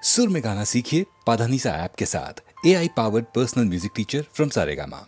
सुर में गाना सीखिए पाधानीसा ऐप के साथ। AI powered personal music teacher from Saregama.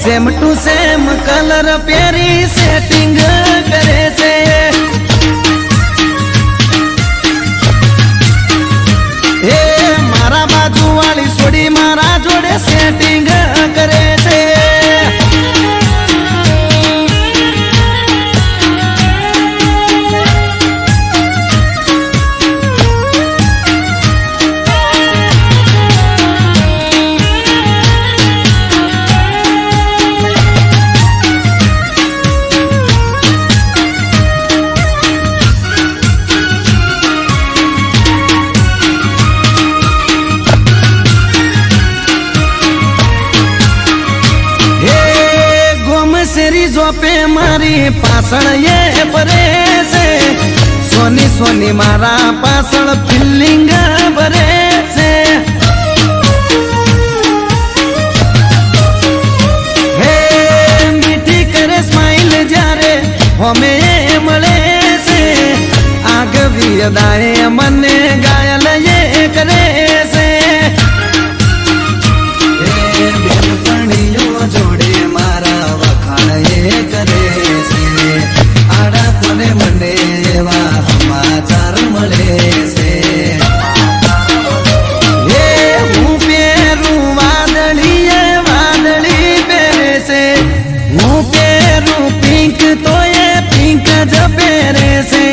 Same to same colour प्यारी सेटिंग करे से हे मारा बाजू वाली सोड़ी मारा जोड़े सेटिंग करे से पे मारी पासण ये परे से सोनी सोनी मारा पासण फिलिंग भरे से हे मीठी करे स्माइल जारे हमें मले से आग भी अदाए मने गायल ये करे से जोड़े मारा ये करे से आड़ा तोने मंडे वा समाचार मले से ये हूँ पेरू वादली पेरे से हूँ पेरू पिंक तो ये पिंक जब पेरे से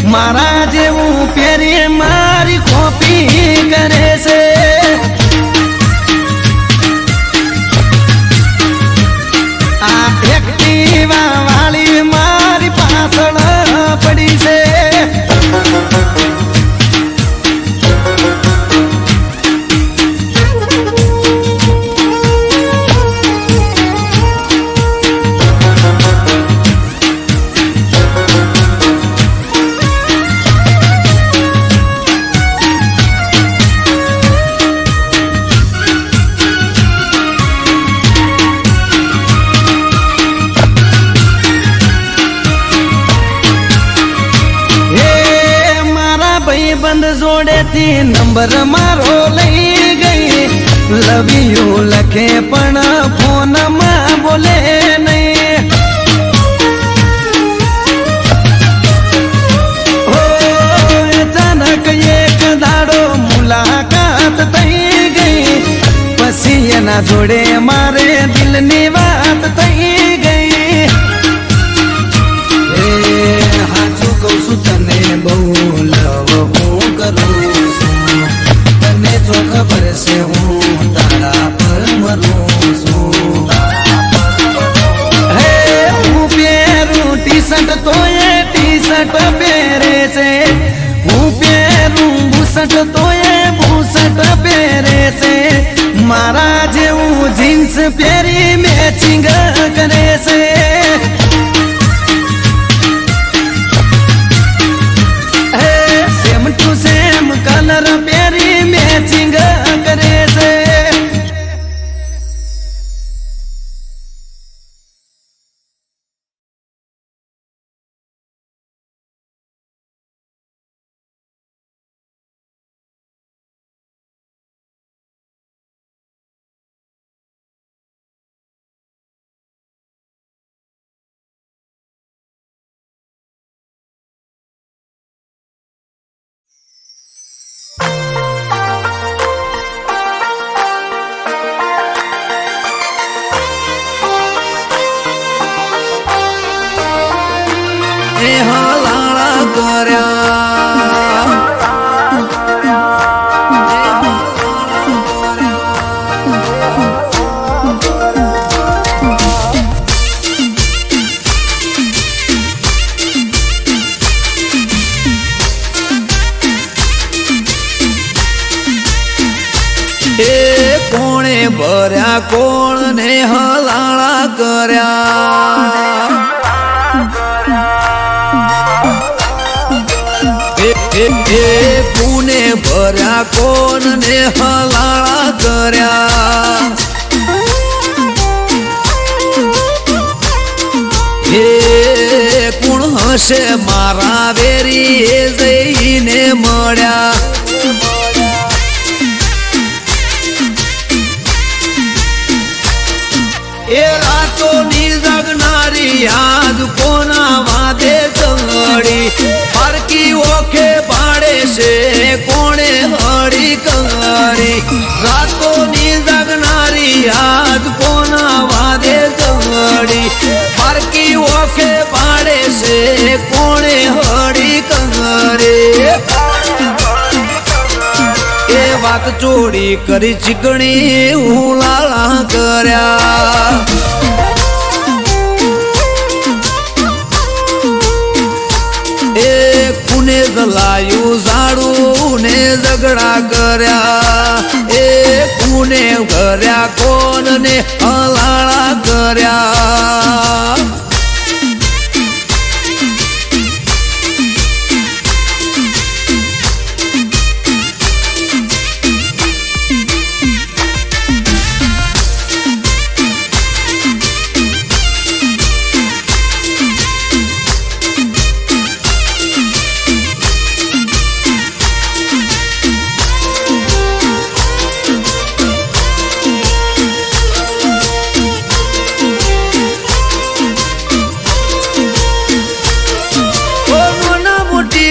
मारा जे हूँ पेरे मारी कॉपी करे से वाली मारी पासण पड़ी से बंद जोड़े थी नंबर मारो लई गई लव यू लखे पण फोन में बोले नहीं हो अचानक एक दाड़ो मुलाकात थई गई पसी ना जोड़े मारे दिल नी बात थई गई हाचू कहू छू तने बहु लव तने जो खबर से हूँ तारा पर मरू सू हूँ पेरू टी शर्ट तो ये टी शर्ट पेरे से हूँ पेरू बूसट तो ये बूसट पेरे જીન્સ પહેરી મેચિંગ કરે છે સેમ ટુ સેમ કલર પહેરી મેચિંગ કરે છે હલાળા કર્યા એ કોણે ભર્યા કોણ ને હલાળા કર્યા પુને ભર્યા કોણ ને હલાળા કર્યા હે કોણ હશે મારા વેરી એ જઈને મળ્યા એ રાતોની જગનારી યાદ કોના વાદે ચંગડી પારકી ઓખે પાડે છે કોણે હળી કંગરી રાતોની જગનારી યાદ કોના વાદે ચંગડી પારકી ઓખે પાડે છે કોણે હળી કંગરી એ વાત ચોરી કરી ચીકણી હું લાળા કર્યા એ કુને જલાયું ઝાડું ને ઝઘડા કર્યા એ કુને કર્યા કોણ ને હલાળા કર્યા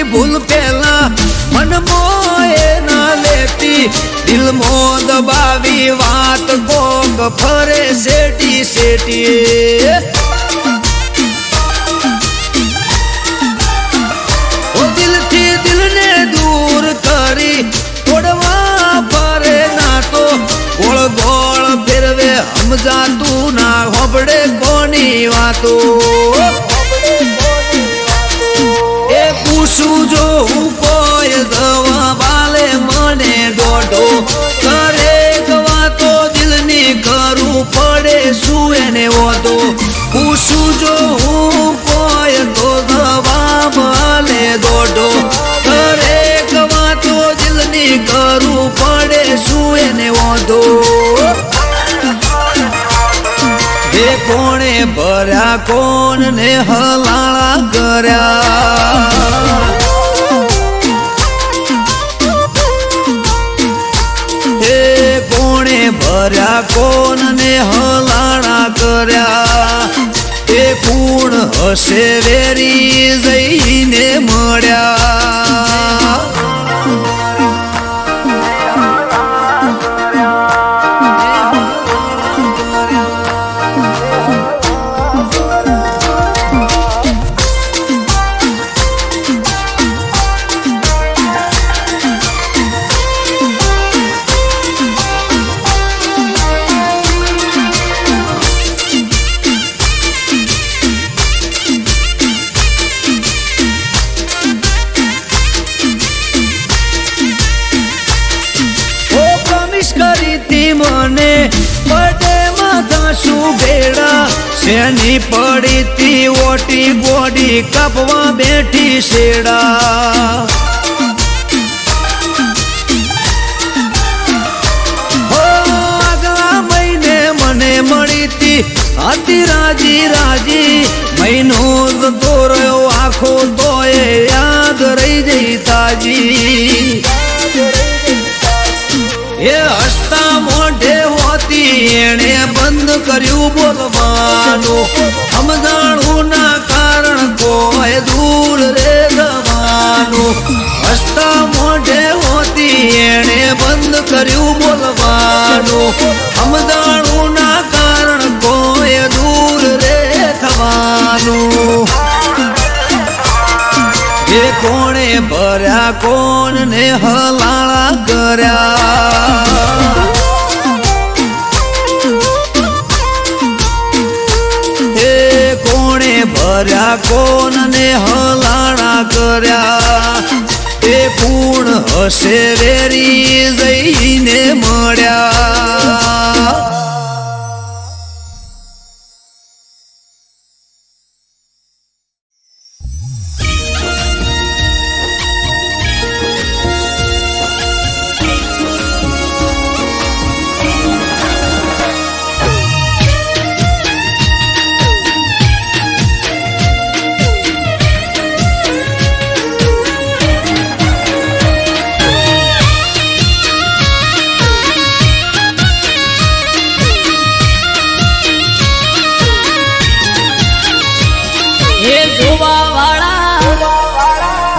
ભૂલ પેલા મન મોએ ના લેતી દિલ મો દબાવી વાત કોક ફરે શેટી શેટી ઓ દિલથી દિલને દૂર કરી તોડવા ફરે ના તો ગોળ ગોળ ફેરવે સમજાતું ના હોબડે કોની વાતો પૂછું જો હું કોઈ દવા બાલે મને દોઢો કરે વાતો દિલની કરું પડે શું એને ઓતો પૂછું જો હું કોઈ તો દવા બાલે દોઢો કરે વાતો દિલની કરું પડે શું એને ઓતો એ કોણે ભર્યા કોણ ને હલાળા કર્યા એ કોણે ભર્યા કોણ ને હલાળા કર્યા એ પૂર્ણ હશે વેરી જઈને મળ્યા મને બર્થડે એની પડી તી ઓટી ગોડી કપવા બેઠી શેડા આગલા મહિને મને મળી તી હતી રાજી રાજી મહિનો જતો રહ્યો આખો તોય યાદ રહી જઈ તાજી એ હસતા મોઢે હોતી એણે બંધ કર્યું બોલવાનું સમજાણું ના કારણ કોઈ દૂર રે જવાનું હસતા મોઢે હોતી એણે બંધ કર્યું બોલવાનું સમજાણું ના કારણ કોઈ દૂર રે થવાનું એ કોણે ભર્યા કોણ ને હલાળા કર્યા એ કોણે ભર્યા કોણ ને હલાળા કર્યા એ પૂર્ણ હશે વેરી જઈને મળ્યા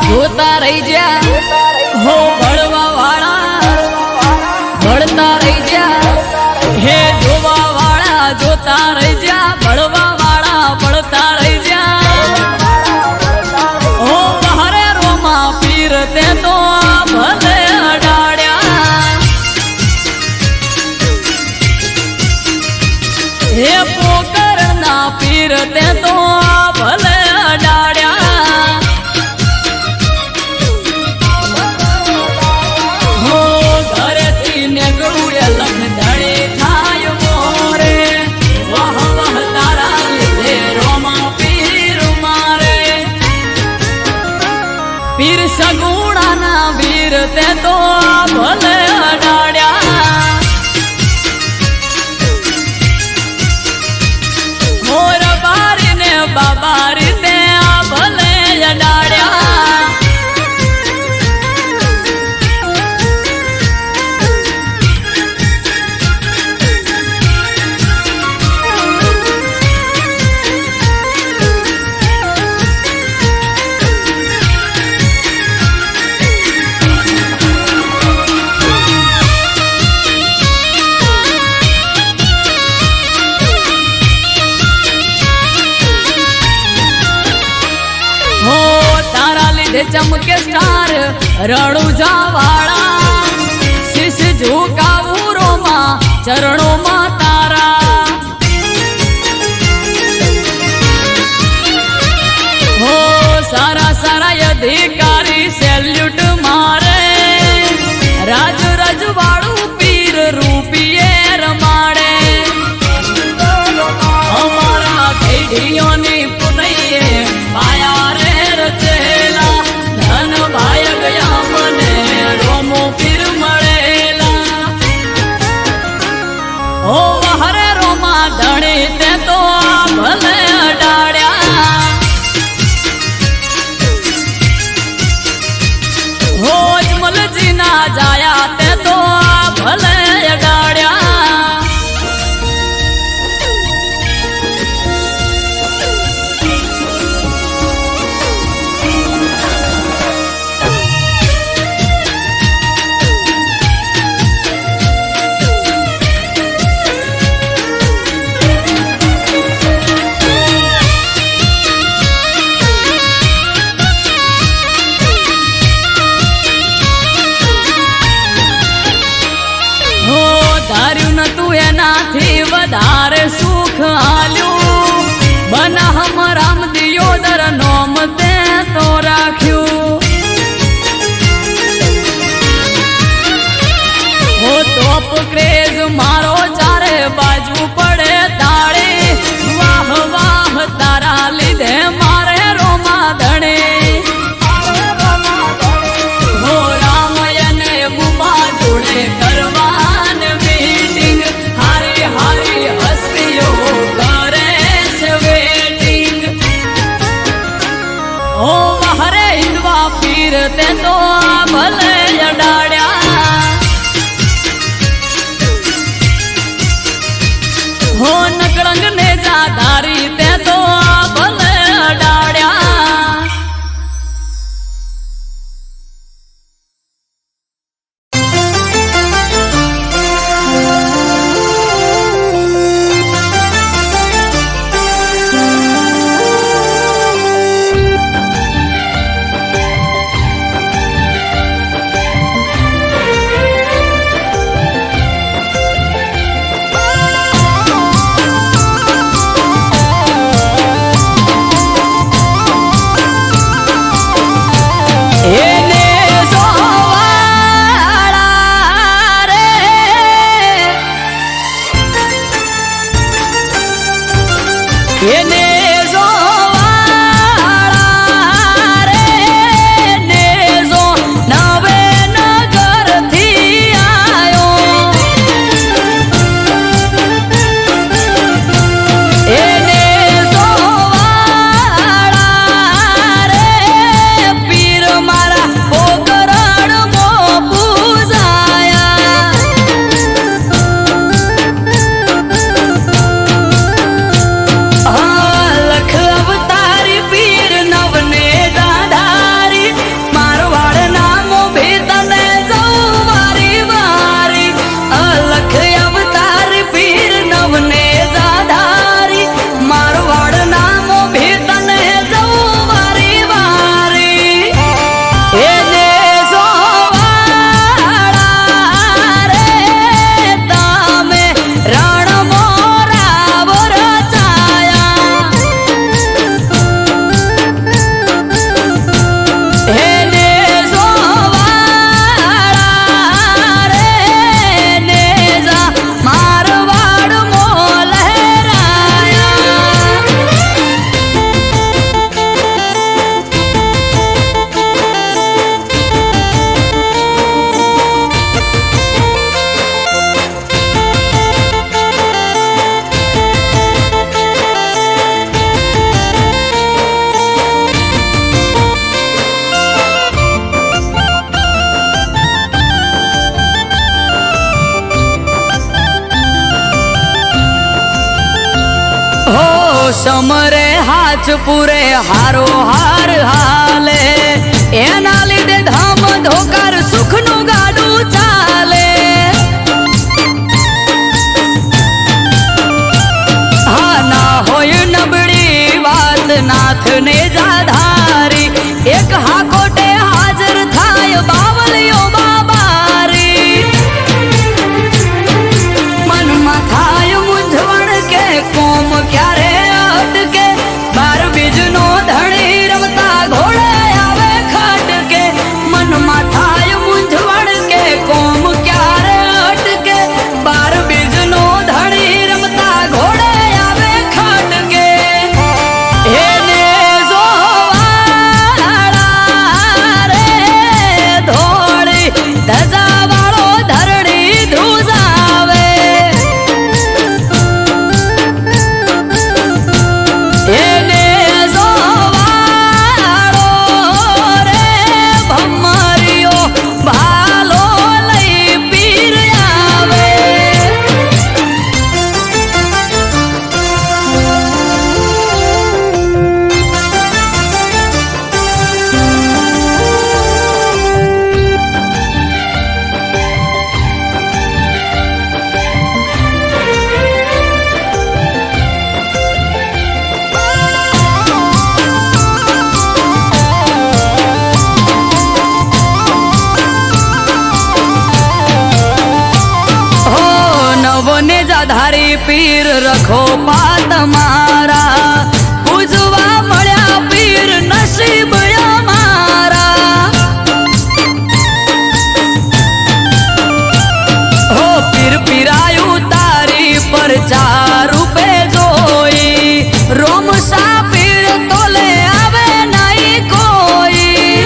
જોતા રહી જા હો ભળવા વાળા ભળતા રહી જા હે જોવા વાળા જોતા રહી જા ભળવા વાળા ભળતા રહી જા હો બહારે રોમા પીર તે તો ભલે અડાડ્યા હે પોકર ના પીર તે તો ભલે અડાડ્યા પીર સગુણા ના વીર તે તો ભલે અડાડ્યા મોર બારી ને બાબારી તે ભલે અડાડ્યા ચમકે સ્ટાર રણુજા વાળા શીશ ઝુકાવું રોમાં ચરણોમાં તારા હો સારા સારા અધિકારી સેલ્યુટ મારે રાજ રજવાડું પીર રૂપિયે રમાડે અમારા પેઢીઓની પુનૈયે માયા રે રચેલા ભાઈ ગયા મને રોમો પીર મળેલા ઓ હરે રોમા ધણી તે તો ભલે અડાડ્યા હોજ મલજી ના જાયા તે તો ભલે અડાડ્યા એનાથી વધારે સુખ આલ્યું બનાહમ રામ દિયોદર નોમ તે તો રાખ્યું હો તોપ ક્રેઝ મારો ચારે બાજુ પડે તાળે વાહ હો સમરે હાથ પૂરે હારો હાર હાલે એના લીધે ધામ ધોકાર સુખનું ગાડું ચાલે હા ના હોય નબળી વાત નાથને જાધારી એક હાકોટે હાજર થાય બાવલીઓ બાબારી મનમાં થાય મૂંઝવણ કે કોમ ક્યારે અટકે બાર બીજનો ધણી રમતા ઘોડે આવે ખટકે મનમાં થાય મૂંઝવણ કે કોમ ક્યારે અટકે બાર બીજનો ધણી રમતા ઘોડે આવે ખટકે એને જોવાળા રે ધોળી ધજાવાળો ધરણી ધ્રુજાવે એને જોવાળો રે ભમરિયો ભાલો લઈ પીર આવે હો નવને જાધારી પીર રખો પાત મારા પૂજવા મળ્યા પીર નસીબ અમારા હો પીર પીરાયું તારી પર ચાર રૂપે જોઈ રોમ સા પીર તોલે આવે નહીં કોઈ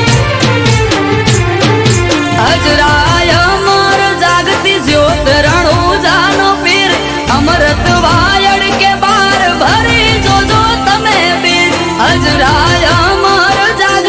હજરાય અમર જાગતી જ્યોત રણુજાનો પીર અમરત વાયડ કે બાર ભરી જોજો તમે પીર હજરાય અમર જાગતી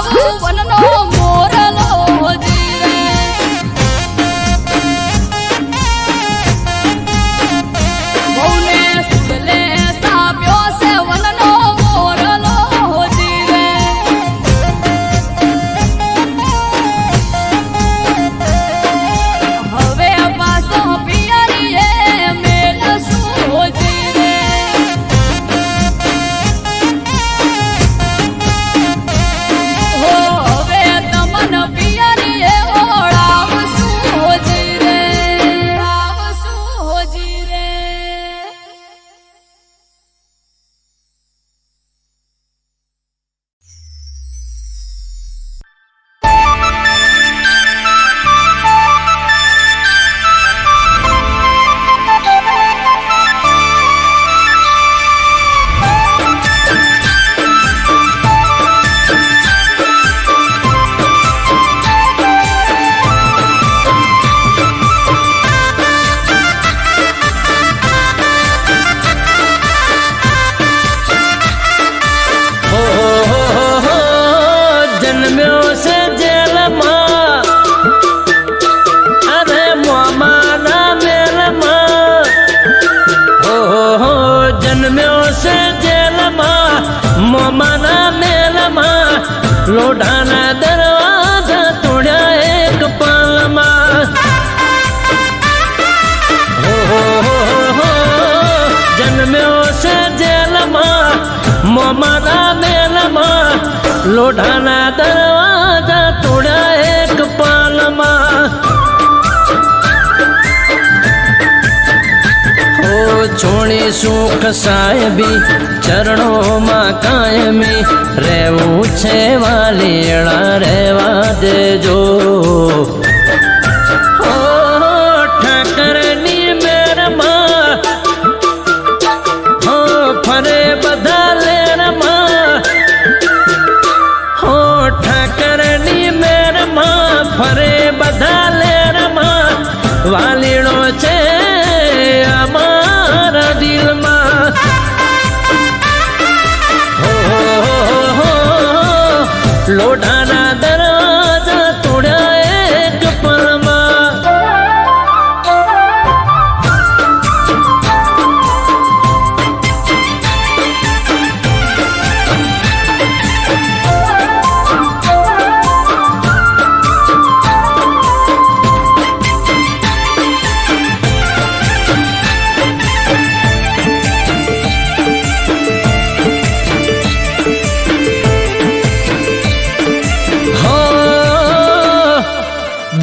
આવું વનનો મોરલો જીવે બહુને સુગલે સાપ્યો છે વનનો મોરલો જીવે હવે પાછો પિયરીએ મેલશું જીવે હો હવે તમન પિયરીએ ઓળાવશું જીવે આવશું જીવે जन्म्यो से जेल माँ अरे मोमाना मेल माँ हो जन्म्यो से जेल माँ मोमाना मेल माँ लोढ़ाना दरवाजा तोड़ा एक पाल माँ हो जन्म्यो से जेल माँ मोमाना मेल माँ लोढ़ाना दरवाजा तोड़ा एक पाल माँ हो छोड़ी सुख साहेबी चरणों माँ कायमी रेवू छे वालीड़ा रेवा देजो हो ठाकरनी मेर माँ हो फरे बधा लेर माँ हो ठाकरनी मेर माँ फरे बधा लेर माँ वालीड़ो छे અમારા દિલમાં हो લોઢાના દરવાજા તોડ્યા એક પળમાં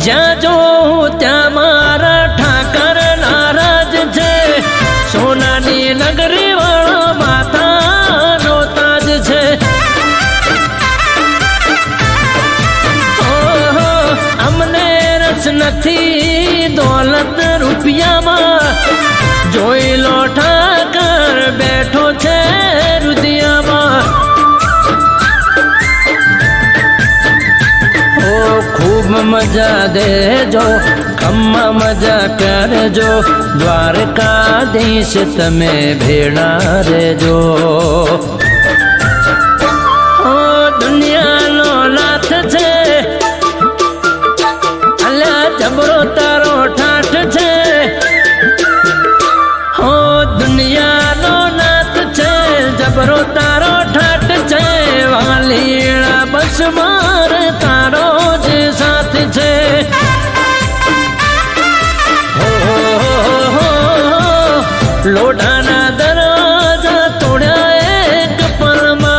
જ્યાં જોઉં ત્યાં મારા ઠાકર નારાજ છે સોનાની નગરી વાળો માથાનો તાજ છે ઓહો અમને રસ નથી દોલત રૂપિયામાં જોઈ લો ઠાકર બેઠો છે રુદિયામાં खूब मजा देजो खम्मा मजा करजो द्वारकाधीश तमे भेड़ा रेजो ओ दुनियानो नाथ छे अल्ला जबरो तारो ठाठ छे ओ दुनियानो नाथ छे जबरो तारो ठाठ छे वालीड़ा बस मार तारो जे साथ छे हो लोढ़ाना दरवाजा तोड़ा एक पलમાં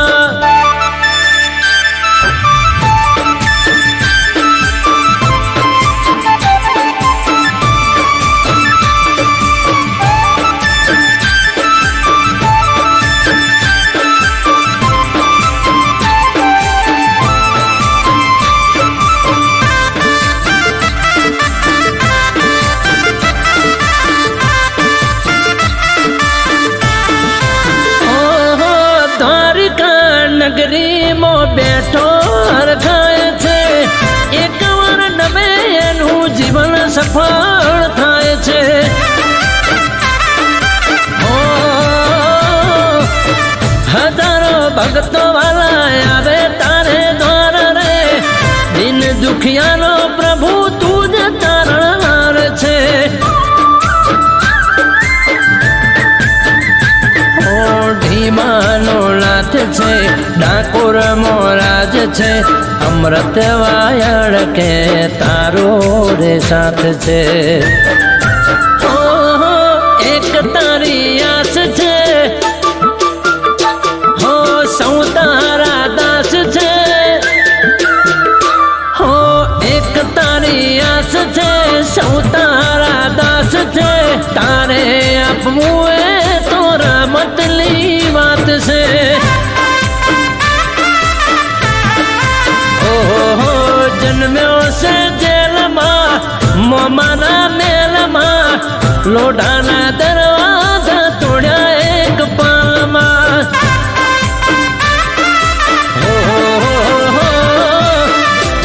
છે અમૃત વાયળ કે તારો રે સાથ છે ઓહો એક તારી આસ છે હો સૌ તારા દાસ છે હો એક તારી આસ છે સૌ તારા દાસ છે તારે આપવું એ તો રમતની વાત છે ઓહો જન્મ્યો છે જેલમાં મોમાના મેલમાં લોઢાના દરવાજા તોડ્યા એક પાલમાં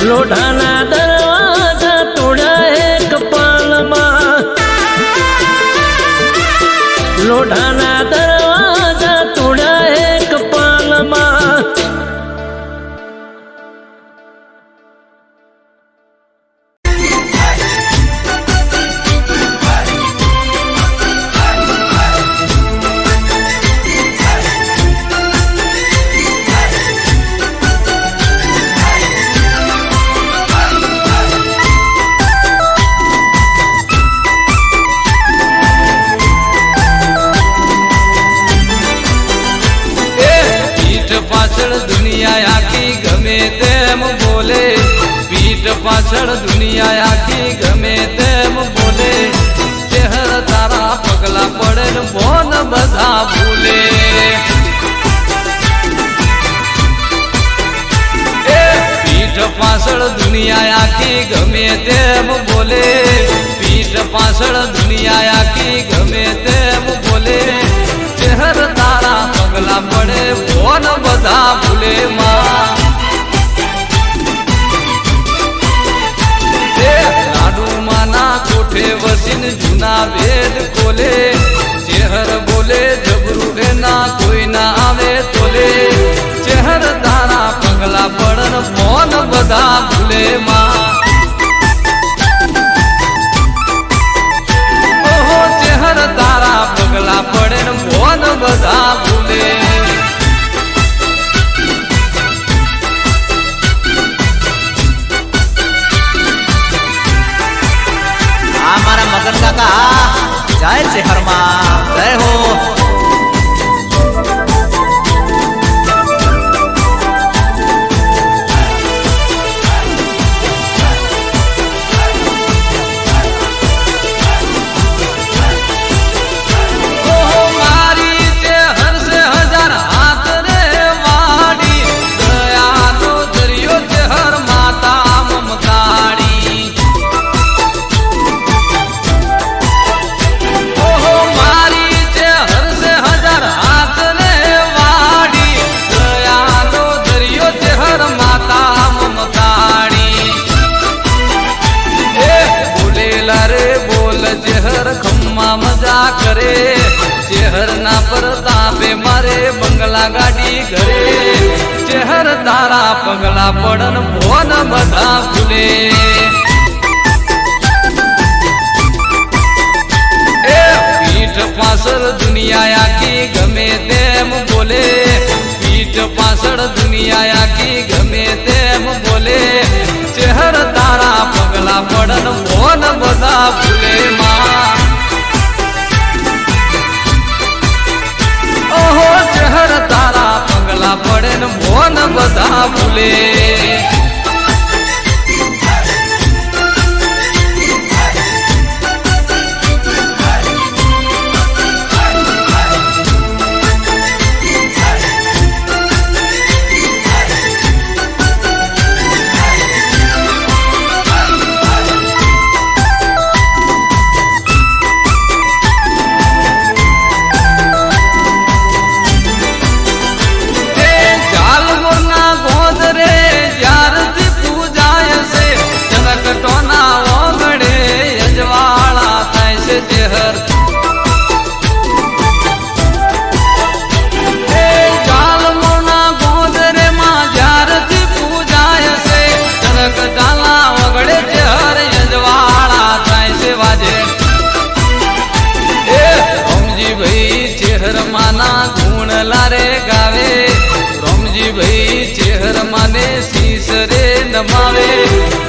લોઢાના દરવાજા તોડ્યા એક પાલમાં લોઢાના દરવાજા તોડ્યા એક પાલમાં દુનિયા આખી ગમે તેમ બોલે પીઠ પાછળ દુનિયા આખી ગમે તેમ બોલે ચહેર તારા પગલા પડે ને બોન બધા ભૂલે પીઠ પાછળ દુનિયા આખી ગમે તેમ બોલે પીઠ પાછળ દુનિયા આખી ગમે તેમ બોલે ચહેર તારા પગલા પડે બોન બધા ભૂલે માં લાડુમાના કોઠે વસીને જૂના વેદ ખોલે ચહેર બોલે જબરું એના કોઈ ના આવે તોલે ચહેર તારા પગલા પડન બોન બધા ભૂલે માં ઓહો ચહેર તારા પગલા પડે ને બોન બધા ભૂલે મારા મગન કાકા જાય છે હરમાં જય હો મજા કરે ચહેર ના પ્રતાપે મારે બંગલા ગાડી ઘરે ચહેર તારા પગલા પડન ભોન બધા ભૂલે પીઠ પાછળ દુનિયા આખી ગમે તેમ બોલે પીઠ પાછળ દુનિયા આખી ગમે તેમ બોલે ચહેર તારા પગલા પડન ભોન બધા ભૂલે માં ઓહો ચહેર તારા પગલા પડે ને મોન બધા ભૂલે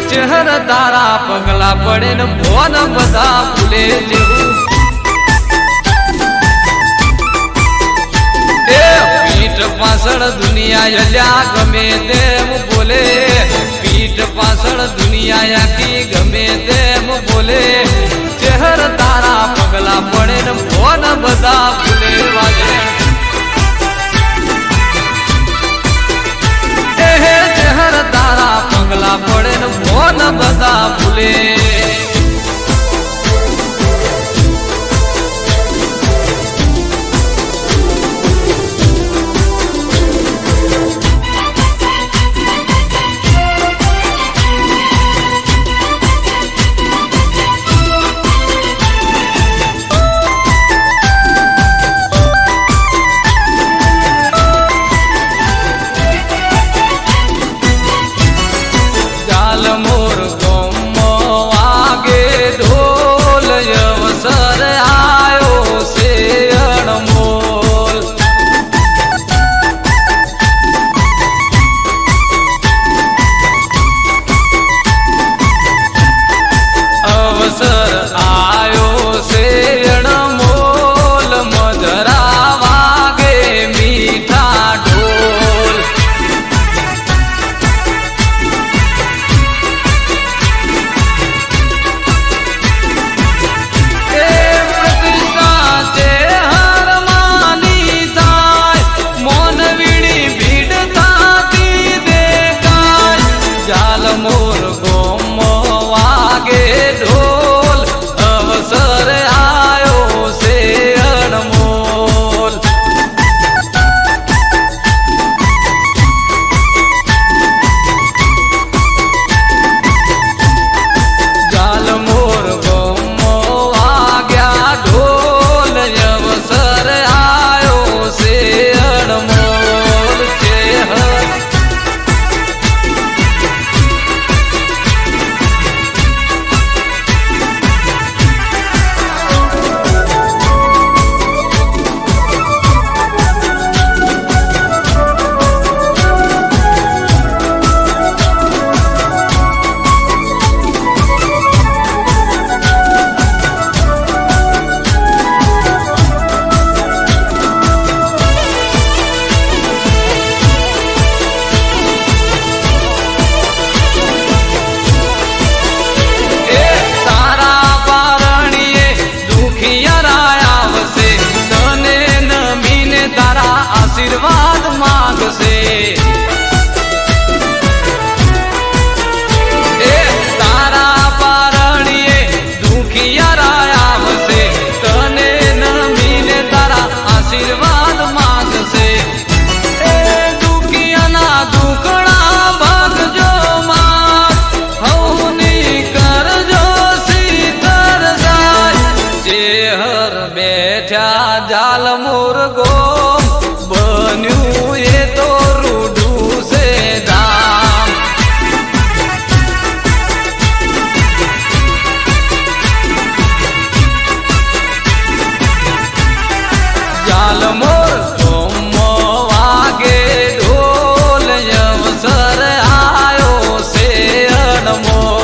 ચહેર તારા પગલા પડે ને મોન બધા ભૂલે જેવું એ પીઠ પાછળ દુનિયા અલ્યા ગમે તેમ બોલે પીઠ પાછળ દુનિયા આખી ગમે તેમ બોલે ચહેર તારા પગલા પડે ને મોન બધા ભૂલે વાગે ચહેર તારા પગલા પડે ને મોન બધા ભૂલે મોર ગોમો વાગે ઢોલ અવસર આયો છે અણમોલ અવસર આયો છે અણમોલ મધરા વાગે મીઠા ઢોલ મોર ગોમો વાગે ઢોલ અવસર આયો છે અણમોલ જાલ મોર ગોમો વાગ્યા ઢોલ અવસર આયો છે અણમોલ ચહેર આશીર્વાદ માંગશે એ તારા પારણીએ દુખિયારા આવશે તને નમીને તારા આશીર્વાદ માંગશે એ દુખિયાના દુખડા ભાગજો માં હવની કરજો સીતર જાય ચેહર બેઠા જાલ મોર ગો બન્યું એ તો રૂડું છે ધામ જાલ મોર ગોમો વાગે ઢોલ અવસર આયો છે અણમોલ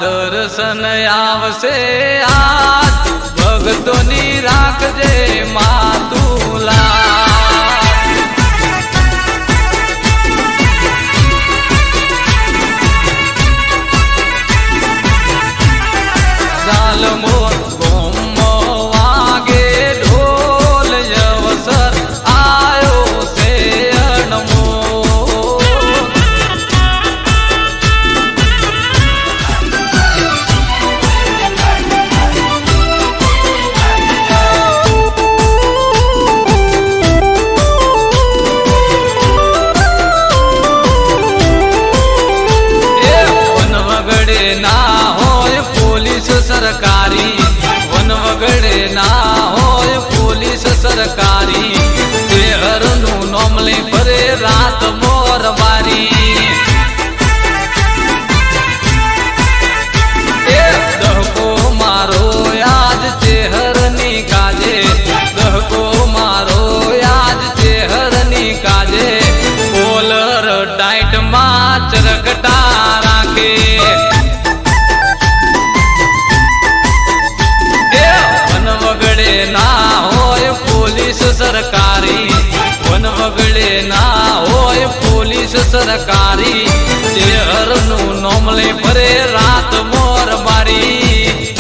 દર્શન આવશે આજ ભગતોની રાખજે માતુલા ઝાલમો ગોમો વાગે ઢોલ યવસર આયો છે અણમો સરકારી વન વગડે ના હોય પોલીસ સરકારી શહેરનું નોમ લઈ ફરે રાત મોર બારી દહકો મારો યાદ ચેહરની કાજે દહકો મારો યાદ ચેહરની કાજે કોલર ટાઈટમાં ચરકટા રાખે ના હોય પોલીસ સરકારી વન વગડે ના હોય પોલીસ સરકારી શહેરનું નોમ લઈ ફરે રાત મોર બારી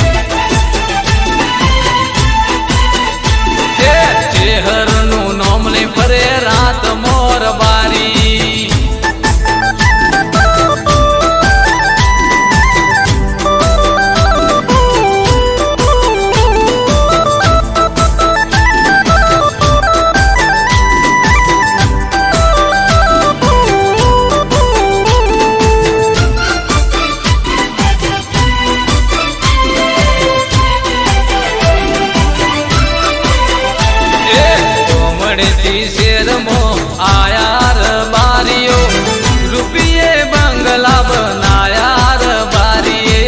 શહેરનું નોમ લઈ ફરે રાત મોર બારી શેરમો આયાર બારીઓ રૂપિયે બંગલા બનાયાર બારીએ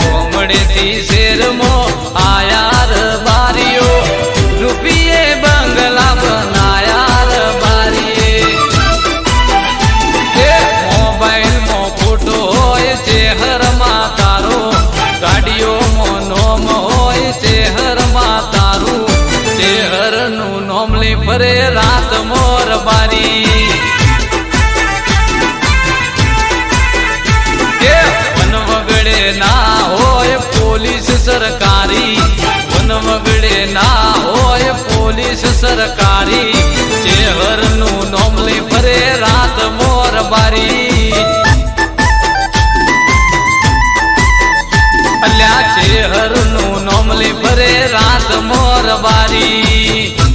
કોમડેથી શેરમો આયાર બારીઓ રૂપિયે બંગલા બનાયાર બારીએ મોબાઈલમાં ફોટો હોય ચહેરમાં તારો ગાડીઓમાં નોમ હોય ચહેરમાં તારું ચહેરનું નોમ લઈ ફરે રાત મોર બારી વન વગડે ના હોય પોલીસ સરકારી વન વગડે ના હોય પોલીસ સરકારી ચહેરનું નોમ લઈ ફરે રાત મોર બારી અલ્યા ચેહરનું નોમ લઈ ફરે રાત મોર બારી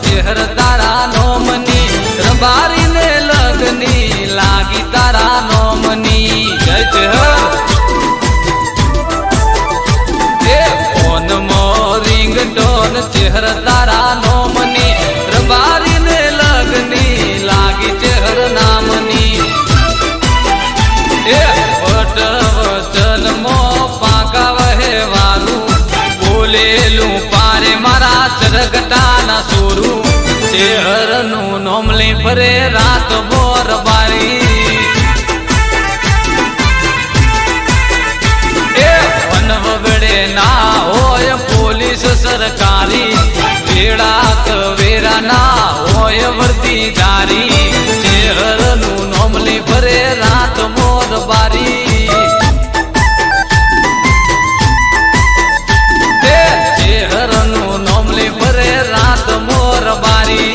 ચહેર તારા નોમની રબારીને લગની લાગી તારા નોમની જય ચહેર ફોન મો રિંગટોન ચહેર તારા નોમની રબારીને લગની લાગી ચહેર નામની વટ વચન મો પાકા વહેવાનું બોલેલું પારે મારા ચરગટાના સોરું ચહેરનું નોમ લઈ ફરે રાત મોર બારી વન વગડે ના હોય પોલીસ સરકારી વેળાક વેરા ના હોય વર્દી જારી ચહેરનું નોમ લઈ ફરે રાત મોર બારી ચહેરનું નોમ લઈ ફરે રાત મોર બારી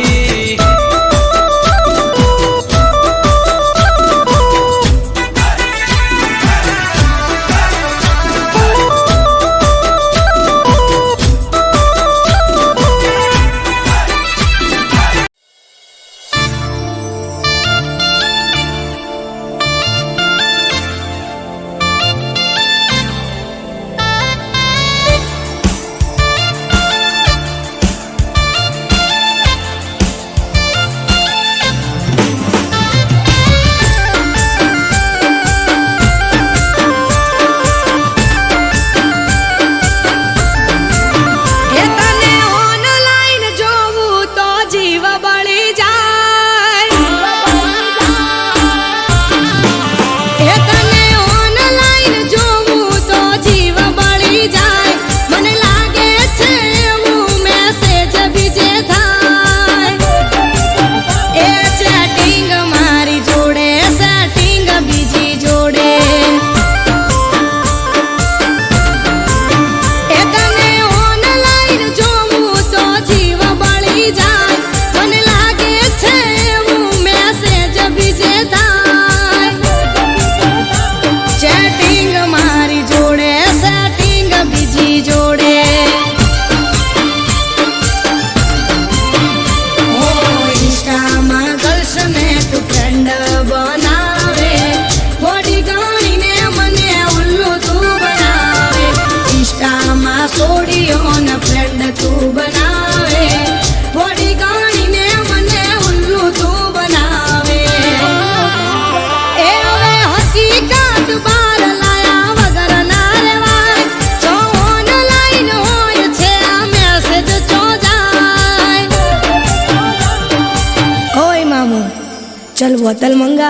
चल मंगा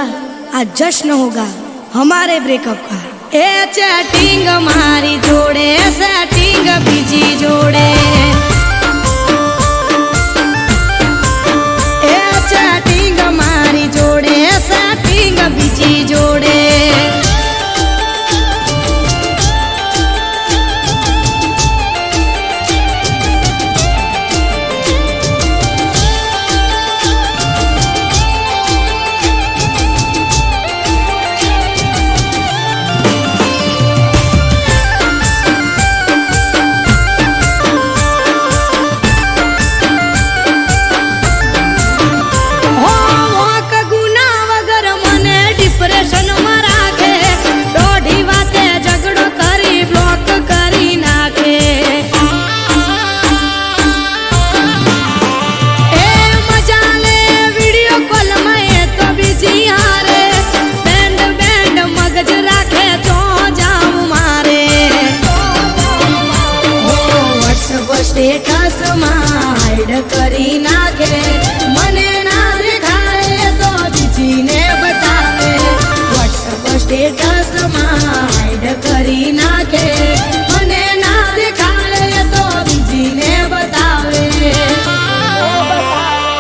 आज जश्न होगा हमारे ब्रेकअप का। ए चैटिंग मारी जोड़े सेटिंग बीजी जोड़े, ए चैटिंग मारी जोड़े सेटिंग बीजी जोड़े। स्टेटस हाइड करी नाखे मने ना देखाए तो बीजी ने बतावे। व्हाट्सएप स्टेटस हाइड करी नाखे मने ना देखाए तो बीजी ने बतावे।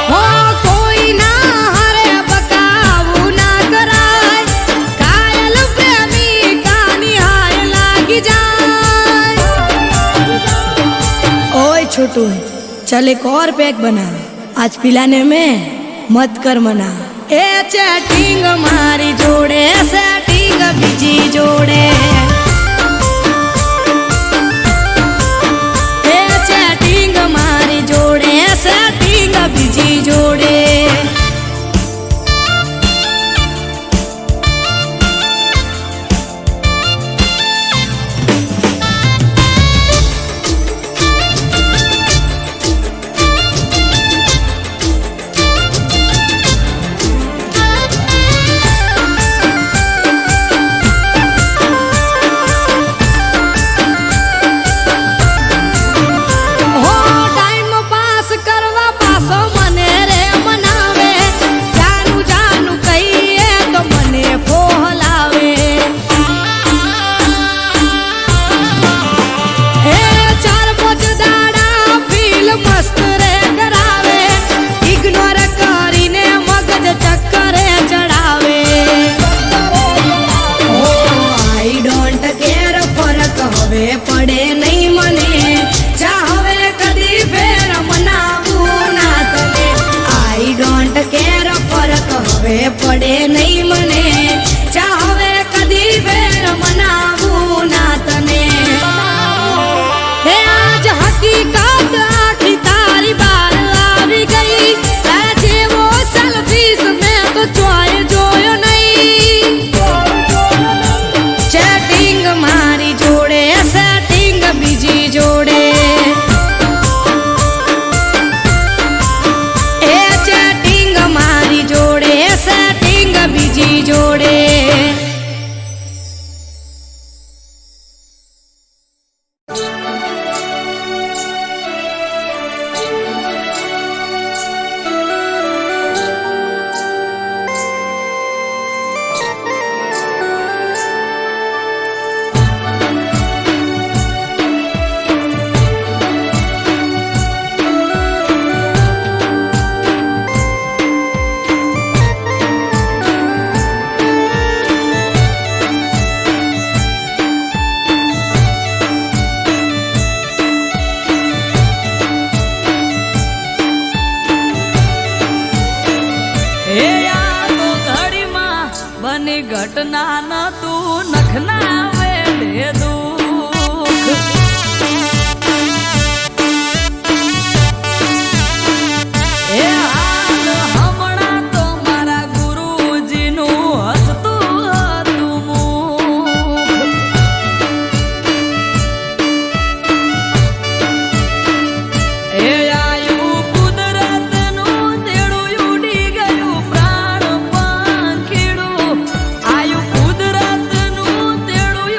हो कोई ना हरे बकाऊ ना कराए, कायल प्रेमी का निहाय लागी जाए। ओए छोटू चल एक और पैक बना, आज पिलाने में मत कर मना। ए चैटिंग मारी जोड़े सेटिंग बीजी जोड़े, ए चैटिंग मारी जोड़े सेटिंग बीजी जोड़े। પડે નહીં મને ચાહવે કદી ફેર મનાવું ના તને। આઈ ડોન્ટ કેર ફરક હવે પડે નહીં મને ચાહવે કદી ફેર મનાવું ના તને। હે આજ હકીકત આખી તારી બાર આવી ગઈ, તારા જેવો સેલ્ફીસ મેં તો ચોય જોયો નહીં। ચેટિંગ મારી જોડે સેટિંગ બીજી જોડે, એ ચેટિંગ મારી જોડે સેટિંગ બીજી જોડે। બની ઘટના ન તું નખના વેડે દુઃખ, એ હાલ હમણાં તો મારા ગુરુજીનું હસતું હતું મુખ। એ આયું કુદરતનું તેડું ઉડી ગયું પ્રાણ પાંખીડું, આયું કુદરતનું તેડું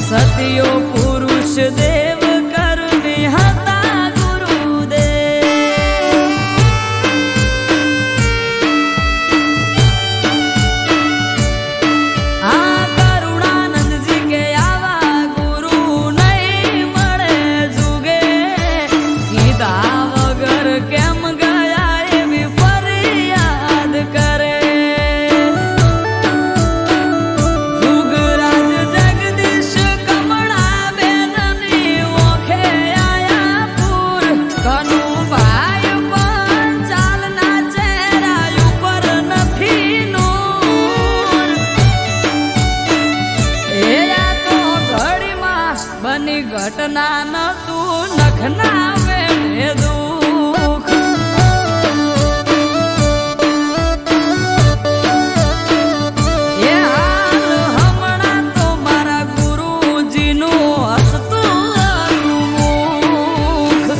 સતિયો પુરુષ દેવ કરુણી હતા ગુરુદેવ. આ કરુણાનંદજી કે આવા ગુરુ નહીં મળે જુગે, કીધા વગર કેમ ગયા એવી ફરિયાદ કરે. ઘટના ન તું નખના વેઠે દુઃખ. એ હાલ હમણાં તો મારા ગુરુજીનું હસતું મુખ.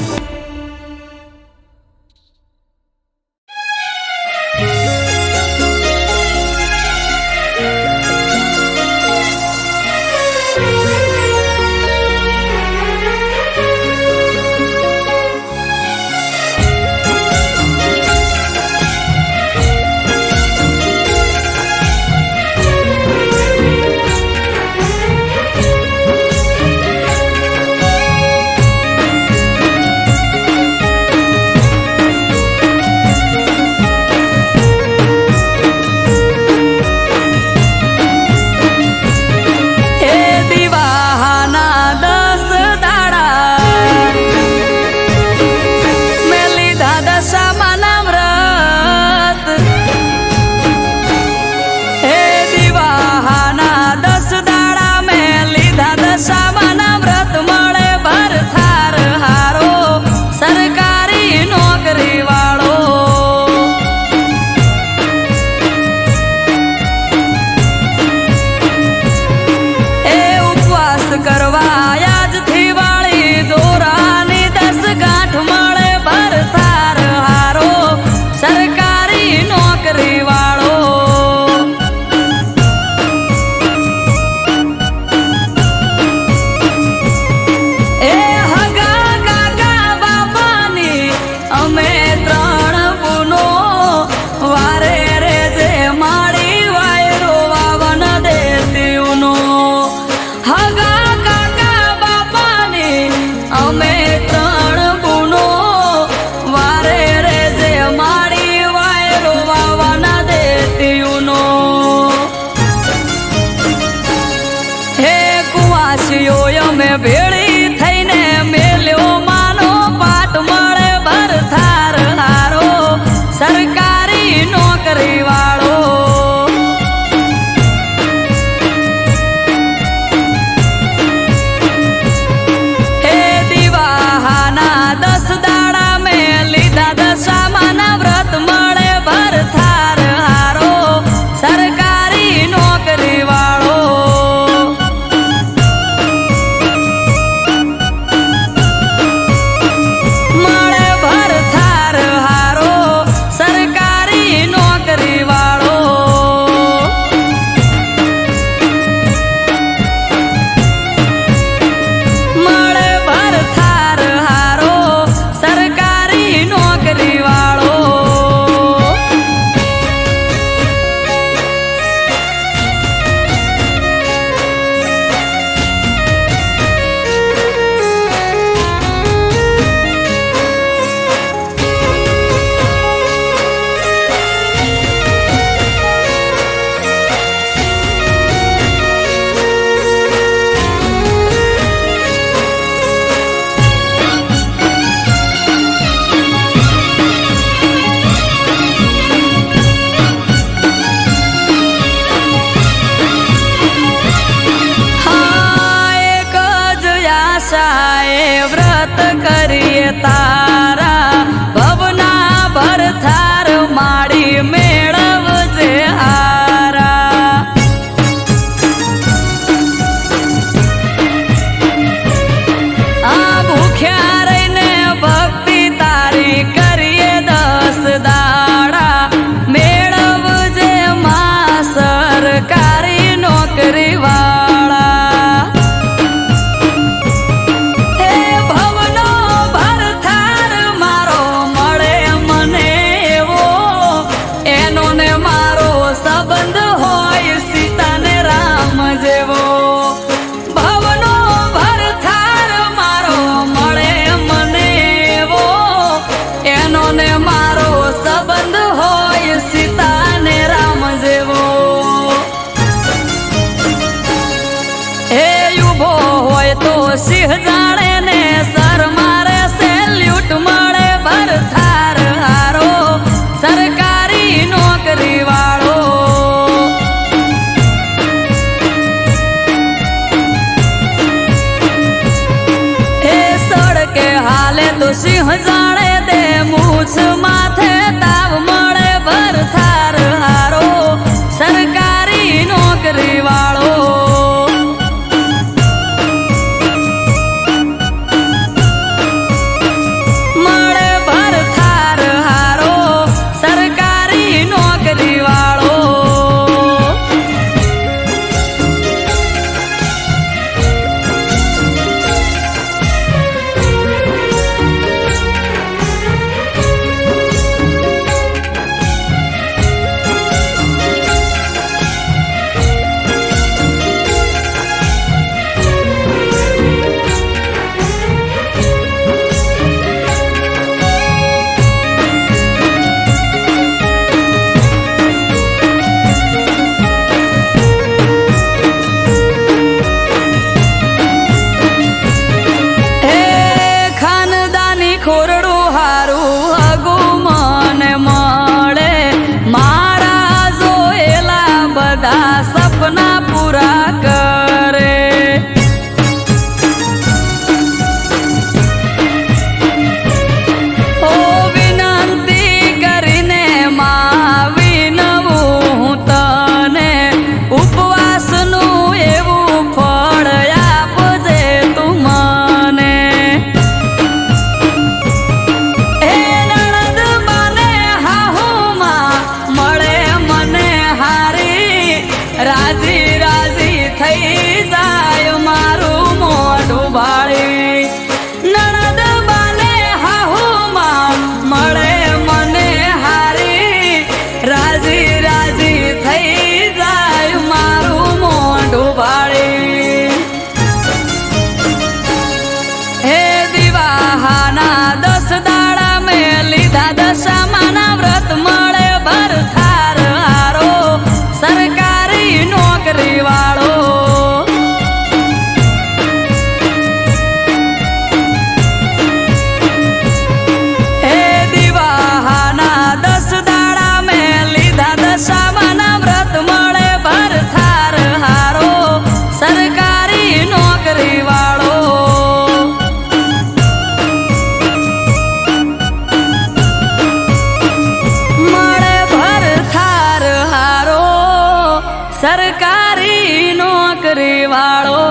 આશાએ વ્રત કરીએ તારા ભવના ભરથાર માડી મેળવજે હારા આ ભૂખ્યા રહીને ભક્તિ તારી કરીએ 10 દાડા મેળવજે માં સરકારી નોકરી વાળા હે ભવનો ભરથાર મારો મળે મને એવો એનો ને મારો સંબંધ હોય સીતા ને રામ જેવો ભવનો ભરથાર મારો મળે મને એવો એનો ને મારો સંબંધ હોય સીતા ને રામ જેવો એ ઉભો હોય તો સિંહ જાણે ને સર મારે સેલ્યુટ મળે ભરથાર હારો સરકારી નોકરી વાળો એ સડકે હાલે તો સિંહ જાણે દે મૂછ માથે તાવ મળે ભરથાર હારો સરકારી નોકરી વાળો મળે ભરથાર હારો સરકારી નોકરી વાળો હે ખાનદાની ખોરડું હારું હગુ મને મળે મારા જોયેલા બધા સપના પૂરા કરે ઓ વિનંતી કરીને માં વિનવું હું તને ઉપવાસનું એવું ફળ આપજે તું મને હે નણંદ મને હાહુમાં મળે મને હારી રાજી રાજી થઈ જાય મારું મોઢું ભાળી નણંદ મને હાહુમાં મળે મને હારી રાજી રાજી થઈ જાય મારું મોઢું ભાળી હે દિવાહાના 10 દાડા મેં લીધા દશામાના વ્રત મળે ભરથાર હારો સરકારી નોકરી વાળો હે દિવાહાના 10 દાડા મેં લીધા દશામાના વ્રત મળે ભરથાર હારો સરકારી નોકરી વાળો મળે ભરથાર હારો સરકારી નોકરી વાળો